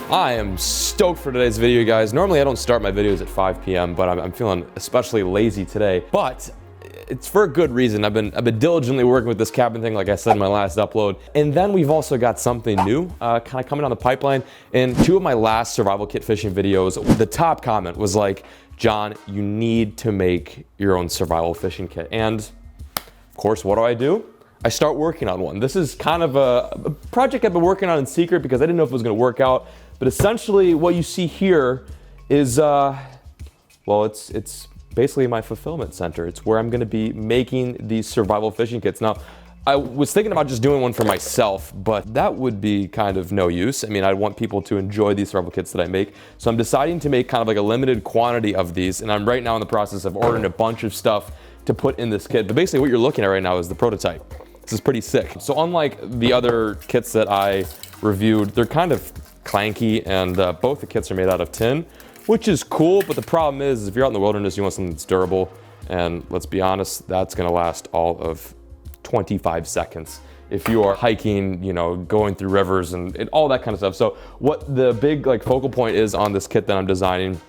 I am stoked for today's video, guys. Normally I don't start my videos at 5 p.m., but I'm feeling especially lazy today. But it's for a good reason. I've been diligently working with this cabin thing, like I said in my last upload. And then we've also got something new kind of coming down the pipeline. In 2 of my last survival kit fishing videos, the top comment was like, John, you need to make your own survival fishing kit. And of course, what do? I start working on one. This is kind of a project I've been working on in secret because I didn't know if it was gonna work out. But essentially what you see here is, well, it's basically my fulfillment center. It's where I'm gonna be making these survival fishing kits. Now, I was thinking about just doing one for myself, but that would be kind of no use. I mean, I want people to enjoy these survival kits that I make. So I'm deciding to make kind of like a limited quantity of these. And I'm right now in the process of ordering a bunch of stuff to put in this kit. But basically what you're looking at right now is the prototype. This is pretty sick. So unlike the other kits that I reviewed, they're kind of clanky, and both the kits are made out of tin, which is cool. But the problem is if you're out in the wilderness, you want something that's durable. And let's be honest, that's gonna last all of 25 seconds. If you are hiking, you know, going through rivers and all that kind of stuff. So what the big like focal point is on this kit that I'm designing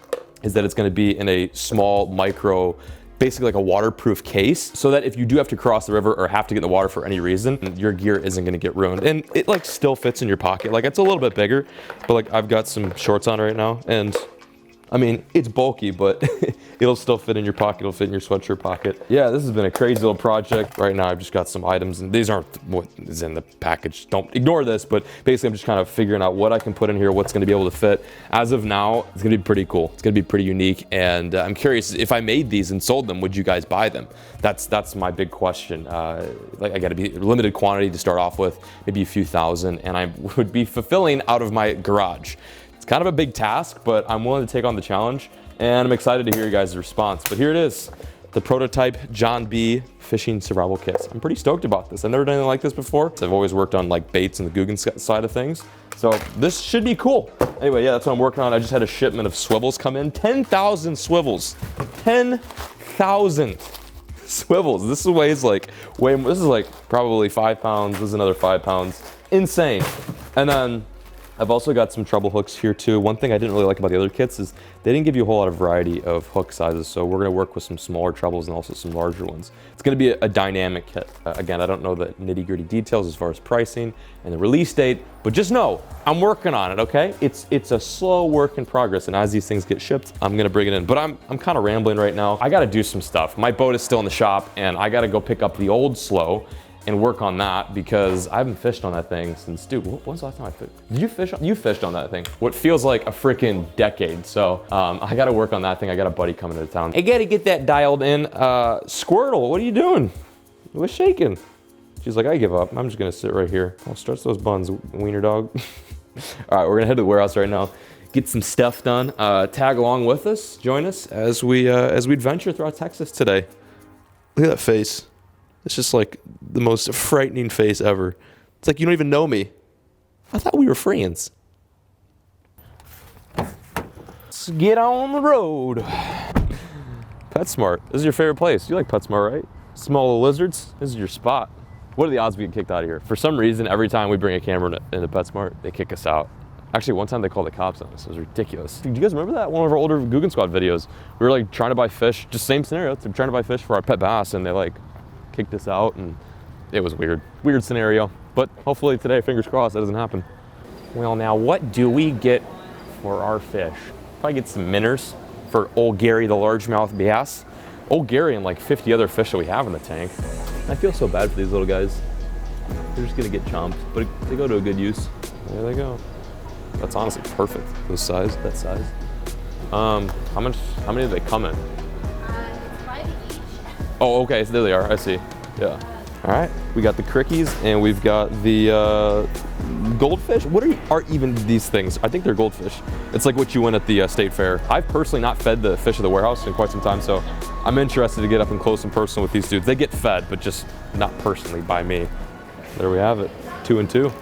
is that it's gonna be in a small micro, basically like a waterproof case, so that if you do have to cross the river or have to get in the water for any reason, your gear isn't gonna get ruined. And it like still fits in your pocket. Like it's a little bit bigger, but like I've got some shorts on right now, and I mean, it's bulky, but it'll still fit in your pocket. It'll fit in your sweatshirt pocket. Yeah, this has been a crazy little project. Right now, I've just got some items, and these aren't what is in the package. Don't ignore this, but basically I'm just kind of figuring out what I can put in here, what's gonna be able to fit. As of now, it's gonna be pretty cool. It's gonna be pretty unique, and I'm curious, if I made these and sold them, would you guys buy them? That's my big question. Like I gotta be limited quantity to start off with, maybe a few thousand, and I would be fulfilling out of my garage. Kind of a big task, but I'm willing to take on the challenge, and I'm excited to hear you guys' response. But here it is, the prototype John B fishing survival kits. I'm pretty stoked about this. I've never done anything like this before. I've always worked on like baits and the Guggen side of things. So this should be cool. Anyway, yeah, that's what I'm working on. I just had a shipment of swivels come in. 10,000 swivels. 10,000 swivels. This weighs like, this is like probably 5 pounds. This is another 5 pounds. Insane. And then I've also got some treble hooks here too. One thing I didn't really like about the other kits is they didn't give you a whole lot of variety of hook sizes. So we're gonna work with some smaller trebles and also some larger ones. It's gonna be a dynamic kit. Again, I don't know the nitty gritty details as far as pricing and the release date, but just know I'm working on it, okay? It's a slow work in progress, and as these things get shipped, I'm gonna bring it in. But I'm kind of rambling right now. I gotta do some stuff. My boat is still in the shop, and I gotta go pick up the old slow and work on that, because I haven't fished on that thing since, dude, when's the last time I fished? Did you fish? You fished on that thing. What feels like a freaking decade. So I gotta work on that thing. I got a buddy coming to town. I gotta get that dialed in. Squirtle, what are you doing? What's shaking? She's like, I give up. I'm just gonna sit right here. I'll stretch those buns, wiener dog. All right, we're gonna head to the warehouse right now, get some stuff done. Tag along with us, join us as we adventure throughout Texas today. Look at that face. It's just like the most frightening face ever. It's like you don't even know me. I thought we were friends. Let's get on the road. PetSmart. This is your favorite place. You like PetSmart, right? Small little lizards. This is your spot. What are the odds we get kicked out of here? For some reason, every time we bring a camera into PetSmart, they kick us out. Actually, one time they called the cops on us. It was ridiculous. Do you guys remember that? One of our older Guggen Squad videos. We were like trying to buy fish, just same scenario. We're trying to buy fish for our pet bass, and they like kicked us out, and it was weird scenario. But hopefully today, fingers crossed, that doesn't happen. Well, now what do we get for our fish? Probably get some minnows for old Gary the largemouth bass. Old Gary and like 50 other fish that we have in the tank. I feel so bad for these little guys. They're just gonna get chomped, but they go to a good use. There they go. That's honestly perfect. That size. How many do they come in? 5 each. Oh, okay, so there they are, I see, yeah. All right, we got the crickies and we've got the goldfish. What are even these things? I think they're goldfish. It's like what you win at the state fair. I've personally not fed the fish of the warehouse in quite some time, so I'm interested to get up and close and personal with these dudes. They get fed, but just not personally by me. There we have it, 2 and 2.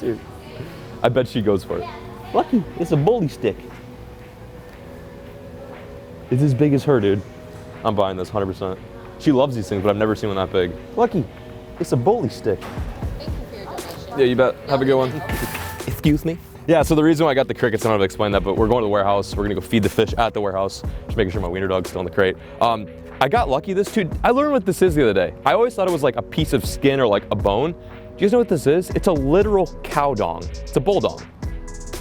Dude, I bet she goes for it. Lucky, it's a bully stick. It's as big as her, dude. I'm buying this 100%. She loves these things, but I've never seen one that big. Lucky, it's a bully stick. Thank you for your donation. Yeah, you bet. Have a good one. Excuse me. Yeah, so the reason why I got the crickets, I don't have to explain that, but we're going to the warehouse. We're gonna go feed the fish at the warehouse. Just making sure my wiener dog's still in the crate. I got lucky this too. I learned what this is the other day. I always thought it was like a piece of skin or like a bone. Do you guys know what this is? It's a literal cow dong. It's a bull dong.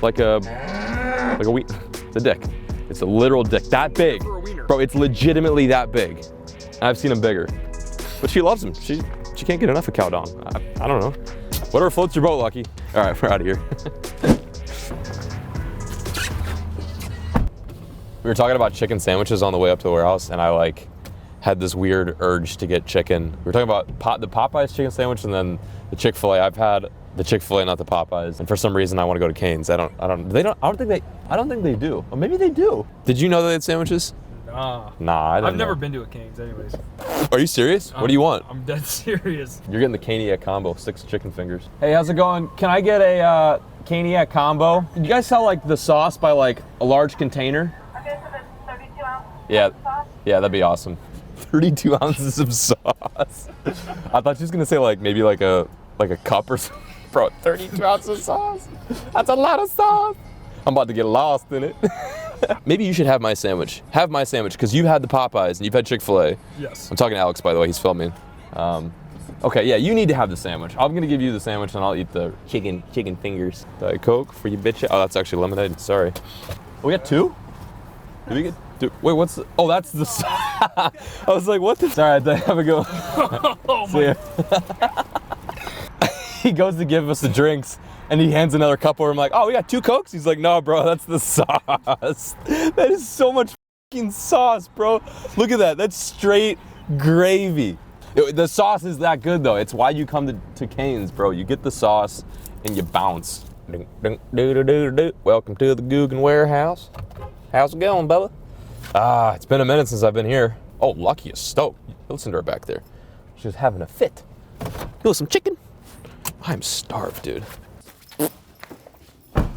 Like a it's a dick. It's a literal dick, that big. Bro, it's legitimately that big. I've seen them bigger. But she loves them. She can't get enough of cow dong. I don't know. Whatever floats your boat, Lucky. All right, we're out of here. We were talking about chicken sandwiches on the way up to the warehouse, and I had this weird urge to get chicken. We were talking about the Popeyes chicken sandwich and then the Chick-fil-A. I've had the Chick-fil-A, not the Popeyes, and for some reason I want to go to Cane's. I don't think they do. Or maybe they do. Did you know that they had sandwiches? Nah, I didn't I've never know. been to a Cane's anyways. Are you serious? What do you want? I'm dead serious. You're getting the Caniac combo, 6 chicken fingers. Hey, how's it going? Can I get a Caniac combo? Do you guys sell like the sauce by like a large container? Okay, so that's 32 ounces. Yeah, Sauce. yeah, that'd be awesome. 32 ounces of sauce. I thought she was gonna say like maybe like a cup or something. Bro, 32 ounces of sauce? That's a lot of sauce. I'm about to get lost in it. Maybe you should have my sandwich. Have my sandwich, because you've had the Popeyes and you've had Chick-fil-A. Yes. I'm talking to Alex, by the way, he's filming. Okay, yeah, you need to have the sandwich. I'm gonna give you the sandwich and I'll eat the chicken fingers. Diet Coke for you bitch. Oh, that's actually lemonade, sorry. We got 2? Did we get 2? Wait, what's the, oh, that's the, I was like, what the, sorry, have a go. Oh See ya. He goes to give us the drinks and he hands another cup over. I'm like, oh, we got 2 Cokes? He's like, no, bro, that's the sauce. That is so much fucking sauce, bro. Look at that, that's straight gravy. The sauce is that good though. It's why you come to Cane's, bro. You get the sauce and you bounce. Welcome to the Guggen Warehouse. How's it going, Bubba? It's been a minute since I've been here. Oh, Lucky is stoked. Listen to her back there. She's having a fit. You want some chicken? I'm starved, dude. All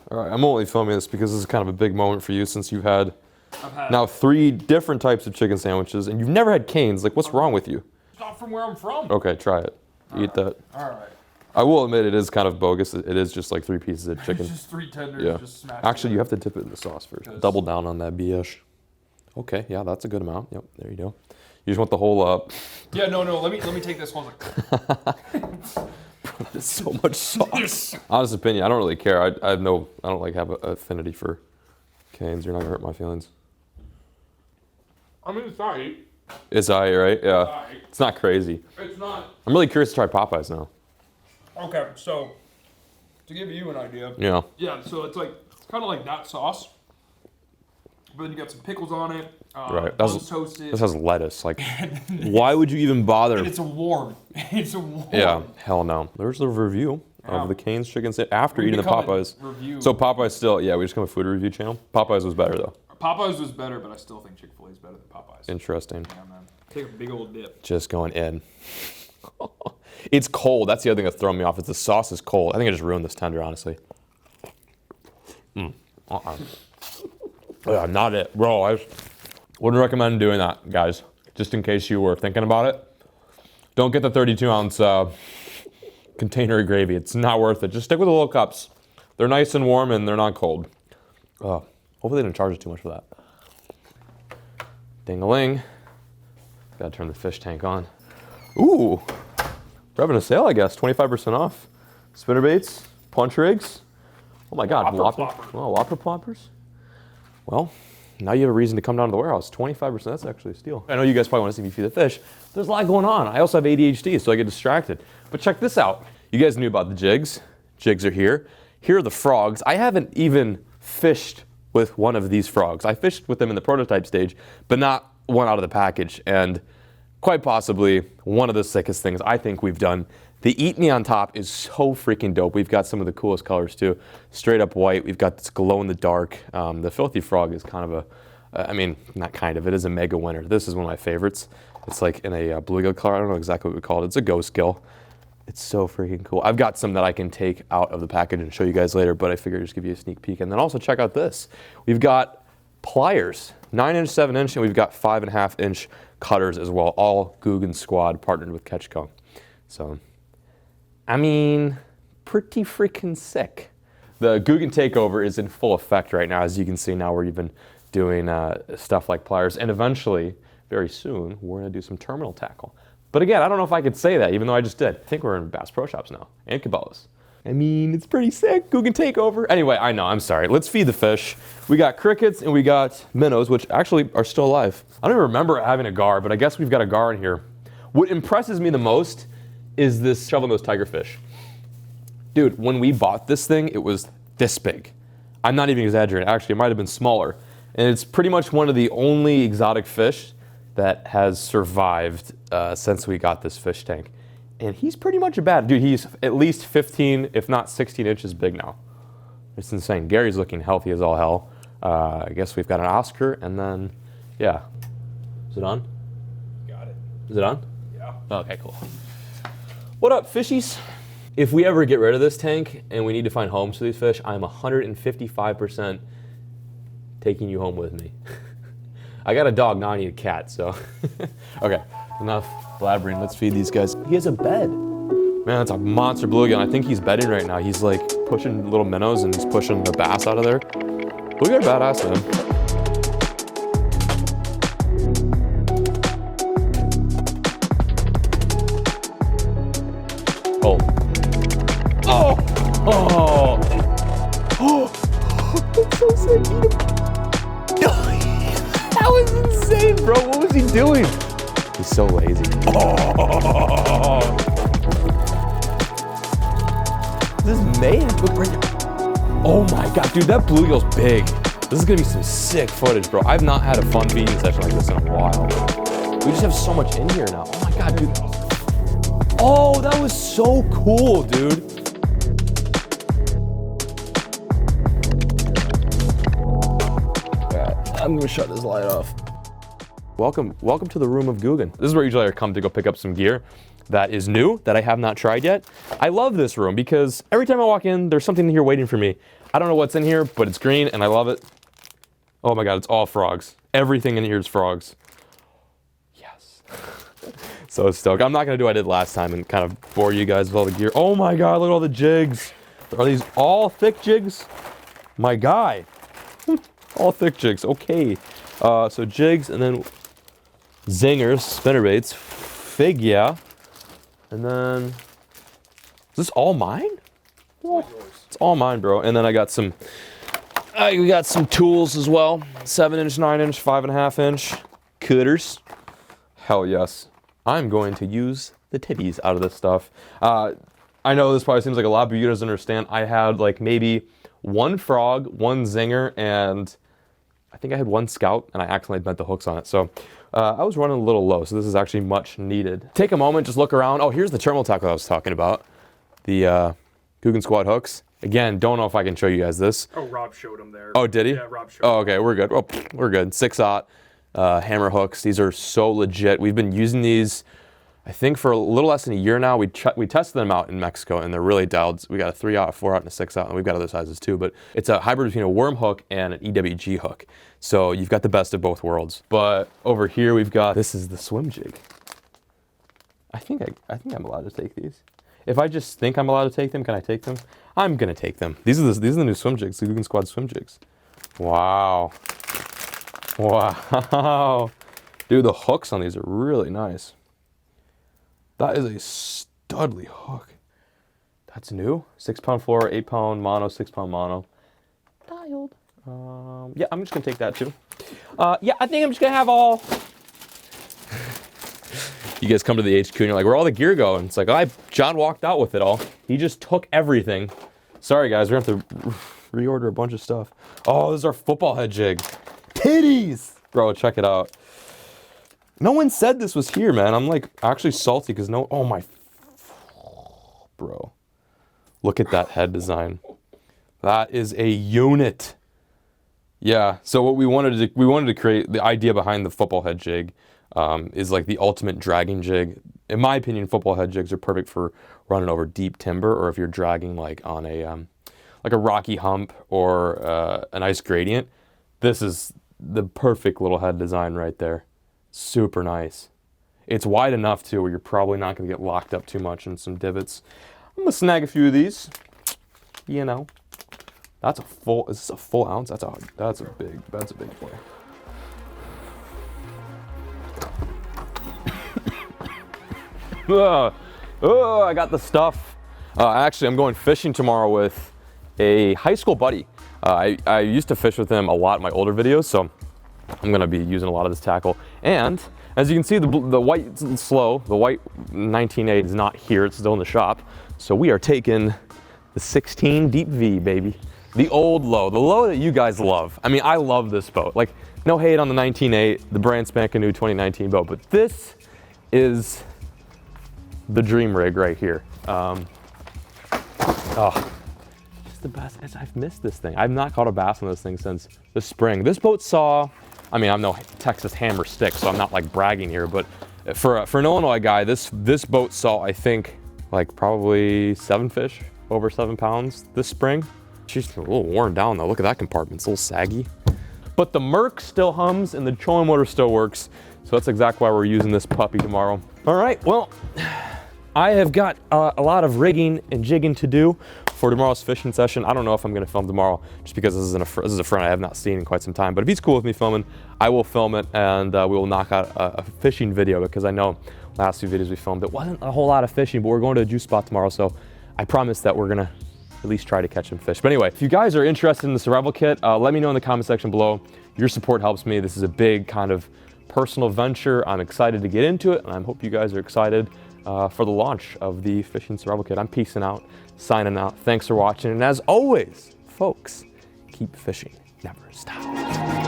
right, I'm only filming this because this is kind of a big moment for you since you've had now 3 different types of chicken sandwiches and you've never had Cane's. Like, what's wrong with you? It's not from where I'm from. Okay, try it. Eat that. All right. I will admit it is kind of bogus. It is just like 3 pieces of chicken. It's just 3 tenders, Yeah. just smashed. Actually, you have to dip it in the sauce first. Yes. Double down on that BS. Okay, yeah, that's a good amount. Yep, there you go. You just want the whole Yeah, no. Let me take this one. There's so much sauce. Honest opinion, I don't really care. I don't have an affinity for Cane's. You're not gonna hurt my feelings. I mean, it's not. It's alright, right? Yeah. Alright. It's not crazy. It's not. I'm really curious to try Popeyes now. Okay, so to give you an idea. Yeah. Yeah, so it's kind of like that sauce, but then you got some pickles on it. Right. Buns toasted. This has lettuce. Like, why would you even bother? And it's a warm. It's a warm. Yeah, hell no. There's the review of the Cane's chicken sandwich after We eating the become a Popeyes. review. So Popeyes still, yeah, we just become a food review channel. Popeyes was better though. Popeyes was better, but I still think Chick-fil-A is better than Popeyes. Interesting. Yeah, man. Take a big old dip. Just going in. It's cold. That's the other thing that's throwing me off. Is the sauce is cold. I think I just ruined this tender, honestly. Yeah, not it, bro. I wouldn't recommend doing that, guys. Just in case you were thinking about it, don't get the 32-ounce container of gravy. It's not worth it. Just stick with the little cups. They're nice and warm and they're not cold. Hopefully they didn't charge us too much for that. Ding-a-ling. Gotta turn the fish tank on. Ooh, we're having a sale, I guess. 25% off. Spinnerbaits, punch rigs. Oh my God, Whopper plopper. Oh, Whopper ploppers. Well, now you have a reason to come down to the warehouse. 25%, that's actually a steal. I know you guys probably want to see me feed the fish. There's a lot going on. I also have ADHD, so I get distracted. But check this out. You guys knew about the jigs. Jigs are here. Here are the frogs. I haven't even fished with one of these frogs. I fished with them in the prototype stage, but not one out of the package. And quite possibly one of the sickest things I think we've done. The Eat Me on top is so freaking dope. We've got some of the coolest colors too. Straight up white. We've got this glow in the dark. The Filthy Frog is kind of I mean, not kind of, it is a mega winner. This is one of my favorites. It's like in a bluegill color. I don't know exactly what we call it. It's a ghost gill. It's so freaking cool. I've got some that I can take out of the package and show you guys later, but I figured I'd just give you a sneak peek. And then also check out this. We've got pliers, 9-inch, 7-inch, and we've got 5.5-inch cutters as well. All Guggen Squad partnered with Catchco. So, I mean, pretty freaking sick. The Guggen takeover is in full effect right now, as you can see now where you've been doing stuff like pliers. And eventually, very soon, we're going to do some terminal tackle. But again, I don't know if I could say that, even though I just did. I think we're in Bass Pro Shops now, and Cabela's. I mean, it's pretty sick. Guggen takeover. Anyway, I know, I'm sorry. Let's feed the fish. We got crickets and we got minnows, which actually are still alive. I don't even remember having a gar, but I guess we've got a gar in here. What impresses me the most is this shovel-nosed tigerfish. Dude, when we bought this thing, it was this big. I'm not even exaggerating. Actually, it might have been smaller. And it's pretty much one of the only exotic fish that has survived since we got this fish tank. And he's pretty much a bad dude. He's at least 15, if not 16 inches big now. It's insane. Gary's looking healthy as all hell. I guess we've got an Oscar, and then, yeah. Is it on? Got it. Is it on? Yeah. Okay, cool. What up, fishies? If we ever get rid of this tank and we need to find homes for these fish, I'm 155% taking you home with me. I got a dog, now I need a cat, so. Okay, enough blabbering. Let's feed these guys. He has a bed. Man, that's a monster bluegill. I think he's bedding right now. He's like pushing little minnows and he's pushing the bass out of there. Bluegill are badass, man. Oh. Oh! Oh! Oh! That's so sick. Eat him. That was insane, bro. What was he doing? He's so lazy. Oh! This man. Oh my god, dude, that bluegill's big. This is gonna be some sick footage, bro. I've not had a fun feeding session like this in a while. We just have so much in here now. Oh my god, dude. Oh, that was so cool, dude. I'm gonna shut this light off. Welcome to the room of Guggen. This is where usually I come to go pick up some gear that is new, that I have not tried yet. I love this room because every time I walk in, there's something here waiting for me. I don't know what's in here, but it's green and I love it. Oh my god, it's all frogs. Everything in here is frogs. Yes. So stoked. I'm not gonna do what I did last time and kind of bore you guys with all the gear. Oh my god, look at all the jigs. Are these all thick jigs? My guy. All thick jigs, okay. So jigs and then zingers, spinnerbaits, fig, yeah. And then, is this all mine? Oh, it's all mine, bro. And then I got some, we got some tools as well. 7-inch, 9-inch, 5.5-inch cutters. Hell yes. I'm going to use the titties out of this stuff. I know this probably seems like a lot, but you guys understand. I had like maybe one frog, one zinger, and I think I had one scout, and I accidentally bent the hooks on it. So I was running a little low, so this is actually much needed. Take a moment, just look around. Oh, here's the terminal tackle I was talking about. The Guggen Squad hooks. Again, don't know if I can show you guys this. Oh, Rob showed him there. Oh, did he? Yeah, Rob showed Oh, okay, we're good. Oh, we're good. 6/0 hammer hooks. These are so legit. We've been using these, I think, for a little less than a year now. We tested them out in Mexico, and they're really dialed. We got a 3/0, 4/0, and a 6/0, and we've got other sizes too. But it's a hybrid between a worm hook and an EWG hook. So you've got the best of both worlds. But over here we've got, this is the swim jig. I think I'm allowed to take these. If I just think I'm allowed to take them, can I take them? I'm gonna take them. These are the new swim jigs, the Guggen Squad swim jigs. Wow. Wow. Dude, the hooks on these are really nice. That is a studly hook. That's new. 6-pound fluoro, 8-pound mono, 6-pound mono. Dialed. Yeah, I'm just gonna take that too. Yeah, I think I'm just gonna have all. You guys come to the HQ and you're like, where'd all the gear go? And it's like, John walked out with it all. He just took everything. Sorry guys, we're gonna have to reorder a bunch of stuff. Oh, this is our football head jig. Titties! Bro, check it out. No one said this was here, man. I'm like actually salty because oh my, bro. Look at that head design. That is a unit. Yeah, so what we wanted to create, the idea behind the football head jig is like the ultimate dragging jig. In my opinion, football head jigs are perfect for running over deep timber, or if you're dragging like on a rocky hump or a nice gradient. This is the perfect little head design right there. Super nice. It's wide enough too where you're probably not going to get locked up too much in some divots. I'm going to snag a few of these, you know. That's a full, is this a full ounce? That's a big boy. Oh, I got the stuff. Actually, I'm going fishing tomorrow with a high school buddy. I used to fish with him a lot in my older videos, so I'm gonna be using a lot of this tackle. And as you can see, the white slow, the white 19.8 is not here, it's still in the shop. So we are taking the 16 Deep V, baby. The old low, the low that you guys love. I mean, I love this boat. Like, no hate on the 19.8, the brand spanking new 2019 boat, but this is the dream rig right here. Oh, just the best. I've missed this thing. I've not caught a bass on this thing since the spring. This boat saw, I mean, I'm no Texas hammer stick, so I'm not like bragging here, but for an Illinois guy, this boat saw, I think, like probably 7 fish, over 7 pounds this spring. She's a little worn down though. Look at that compartment, it's a little saggy. But the Merc still hums and the trolling motor still works. So that's exactly why we're using this puppy tomorrow. All right, well, I have got a lot of rigging and jigging to do for tomorrow's fishing session. I don't know if I'm gonna film tomorrow just because this is a friend I have not seen in quite some time. But if he's cool with me filming, I will film it and we will knock out a fishing video because I know last few videos we filmed, it wasn't a whole lot of fishing, but we're going to a juice spot tomorrow. So I promise that we're gonna at least try to catch some fish. But anyway, if you guys are interested in the survival kit, let me know in the comment section below. Your support helps me. This is a big kind of personal venture. I'm excited to get into it, and I hope you guys are excited for the launch of the fishing survival kit. I'm peacing out, signing out. Thanks for watching, and as always, folks, keep fishing, never stop.